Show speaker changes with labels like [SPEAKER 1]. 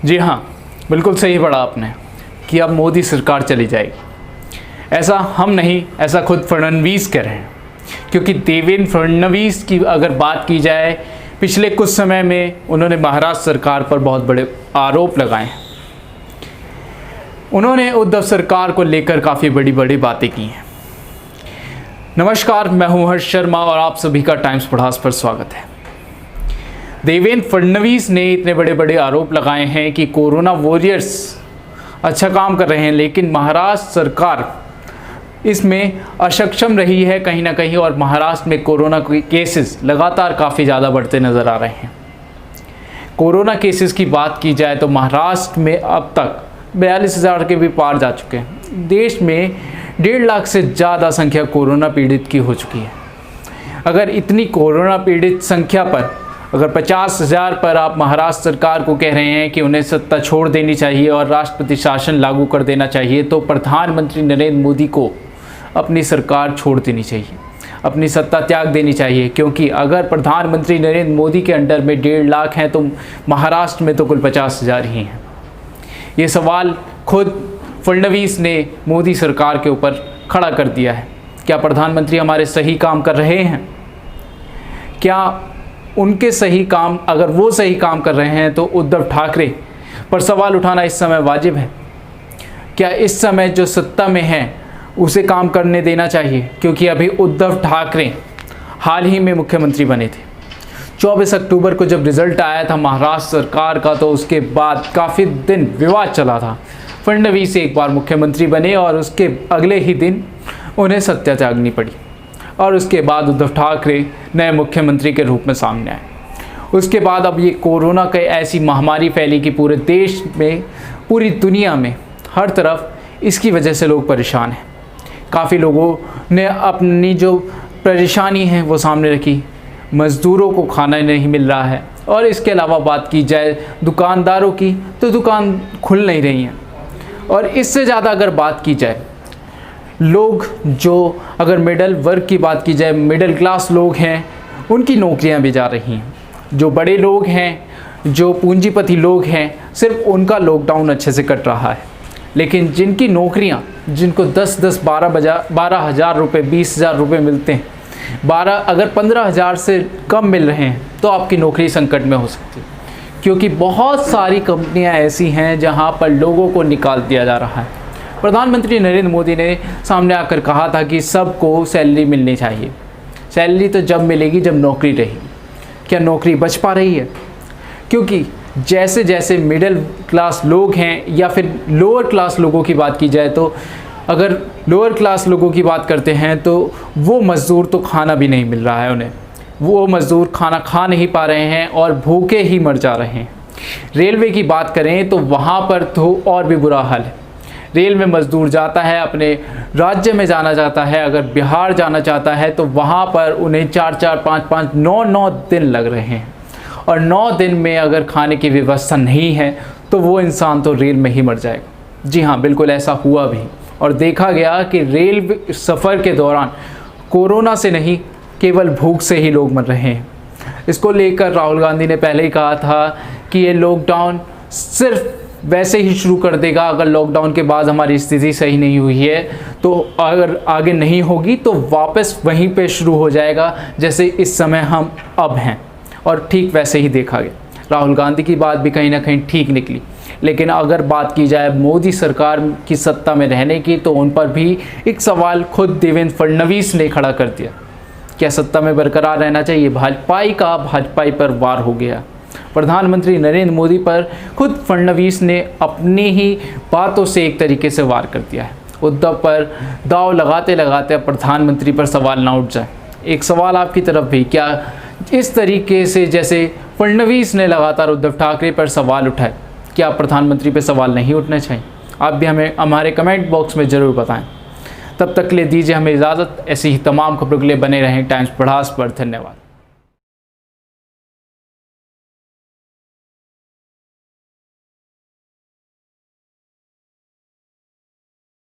[SPEAKER 1] जी हाँ, बिल्कुल सही पढ़ा आपने कि अब मोदी सरकार चली जाएगी। ऐसा हम नहीं, ऐसा खुद फडणवीस कह रहे हैं। क्योंकि देवेंद्र फडणवीस की अगर बात की जाए, पिछले कुछ समय में उन्होंने महाराष्ट्र सरकार पर बहुत बड़े आरोप लगाए हैं। उन्होंने उद्धव सरकार को लेकर काफ़ी बड़ी बड़ी बातें की हैं। नमस्कार, मैं हूं हर्ष शर्मा और आप सभी का टाइम्स पढ़ास पर स्वागत है। देवेंद्र फडणवीस ने इतने बड़े बड़े आरोप लगाए हैं कि कोरोना वॉरियर्स अच्छा काम कर रहे हैं, लेकिन महाराष्ट्र सरकार इसमें अक्षम रही है कहीं ना कहीं, और महाराष्ट्र में कोरोना केसेस लगातार काफ़ी ज़्यादा बढ़ते नज़र आ रहे हैं। कोरोना केसेस की बात की जाए तो महाराष्ट्र में अब तक 42,000 के भी पार जा चुके हैं। देश में 1.5 लाख से ज़्यादा संख्या कोरोना पीड़ित की हो चुकी है। अगर इतनी कोरोना पीड़ित संख्या पर अगर 50,000 पर आप महाराष्ट्र सरकार को कह रहे हैं कि उन्हें सत्ता छोड़ देनी चाहिए और राष्ट्रपति शासन लागू कर देना चाहिए, तो प्रधानमंत्री नरेंद्र मोदी को अपनी सरकार छोड़ देनी चाहिए, अपनी सत्ता त्याग देनी चाहिए। क्योंकि अगर प्रधानमंत्री नरेंद्र मोदी के अंडर में 1.5 लाख हैं तो महाराष्ट्र में तो कुल 50,000 ही हैं। ये सवाल खुद फडणवीस ने मोदी सरकार के ऊपर खड़ा कर दिया है। क्या प्रधानमंत्री हमारे सही काम कर रहे हैं? क्या उनके सही काम, अगर वो सही काम कर रहे हैं तो उद्धव ठाकरे पर सवाल उठाना इस समय वाजिब है? क्या इस समय जो सत्ता में है उसे काम करने देना चाहिए? क्योंकि अभी उद्धव ठाकरे हाल ही में मुख्यमंत्री बने थे। 24 अक्टूबर को जब रिजल्ट आया था महाराष्ट्र सरकार का, तो उसके बाद काफ़ी दिन विवाद चला था। फडणवीस एक बार मुख्यमंत्री बने और उसके अगले ही दिन उन्हें सत्ता त्यागनी पड़ी, और उसके बाद उद्धव ठाकरे नए मुख्यमंत्री के रूप में सामने आए। उसके बाद अब ये कोरोना की ऐसी महामारी फैली कि पूरे देश में, पूरी दुनिया में, हर तरफ इसकी वजह से लोग परेशान हैं। काफ़ी लोगों ने अपनी जो परेशानी है वो सामने रखी। मज़दूरों को खाना नहीं मिल रहा है, और इसके अलावा बात की जाए दुकानदारों की, तो दुकान खुल नहीं रही हैं। और इससे ज़्यादा अगर बात की जाए, लोग जो, अगर मिडल वर्ग की बात की जाए, मिडिल क्लास लोग हैं, उनकी नौकरियां भी जा रही हैं। जो बड़े लोग हैं, जो पूंजीपति लोग हैं, सिर्फ उनका लॉकडाउन अच्छे से कट रहा है। लेकिन जिनकी नौकरियां, जिनको 10-10, 12,000 रुपये, 20,000 रुपये मिलते हैं, अगर 15,000 से कम मिल रहे हैं, तो आपकी नौकरी संकट में हो सकती है। क्योंकि बहुत सारी कंपनियां ऐसी हैं जहां पर लोगों को निकाल दिया जा रहा है। प्रधानमंत्री नरेंद्र मोदी ने सामने आकर कहा था कि सबको सैलरी मिलनी चाहिए। सैलरी तो जब मिलेगी जब नौकरी रहेगी। क्या नौकरी बच पा रही है? क्योंकि जैसे जैसे मिडिल क्लास लोग हैं, या फिर लोअर क्लास लोगों की बात की जाए, तो अगर लोअर क्लास लोगों की बात करते हैं तो वो मज़दूर तो खाना भी नहीं मिल रहा है उन्हें। वो मज़दूर खाना खा नहीं पा रहे हैं और भूखे ही मर जा रहे हैं। रेलवे की बात करें तो वहाँ पर तो और भी बुरा हाल है। रेल में मज़दूर जाता है, अपने राज्य में जाना चाहता है, अगर बिहार जाना चाहता है तो वहाँ पर उन्हें 4-4, 5-5, 9-9 दिन लग रहे हैं। और 9 दिन में अगर खाने की व्यवस्था नहीं है तो वो इंसान तो रेल में ही मर जाएगा। जी हाँ, बिल्कुल ऐसा हुआ भी, और देखा गया कि रेल सफ़र के दौरान कोरोना से नहीं, केवल भूख से ही लोग मर रहे हैं। इसको लेकर राहुल गांधी ने पहले ही कहा था कि ये लॉकडाउन सिर्फ वैसे ही शुरू कर देगा अगर लॉकडाउन के बाद हमारी स्थिति सही नहीं हुई है, तो अगर आगे नहीं होगी तो वापस वहीं पे शुरू हो जाएगा जैसे इस समय हम अब हैं। और ठीक वैसे ही देखा गया। राहुल गांधी की बात भी कहीं ना कहीं ठीक निकली। लेकिन अगर बात की जाए मोदी सरकार की सत्ता में रहने की, तो उन पर भी एक सवाल खुद देवेंद्र फडणवीस ने खड़ा कर दिया। क्या सत्ता में बरकरार रहना चाहिए? भाजपाई पर वार हो गया। प्रधानमंत्री नरेंद्र मोदी पर खुद फडणवीस ने अपनी ही बातों से एक तरीके से वार कर दिया है। उद्धव पर दाव लगाते लगाते प्रधानमंत्री पर सवाल ना उठ जाए। एक सवाल आपकी तरफ भी, क्या इस तरीके से जैसे फडणवीस ने लगातार उद्धव ठाकरे पर सवाल उठाए, क्या प्रधानमंत्री पर सवाल नहीं उठने चाहिए? आप भी हमें हमारे कमेंट बॉक्स में ज़रूर बताएं। तब तक के लिए दीजिए हमें इजाज़त। ऐसी ही तमाम खबरों के लिए बने रहें टाइम्स पढ़ास पर। धन्यवाद।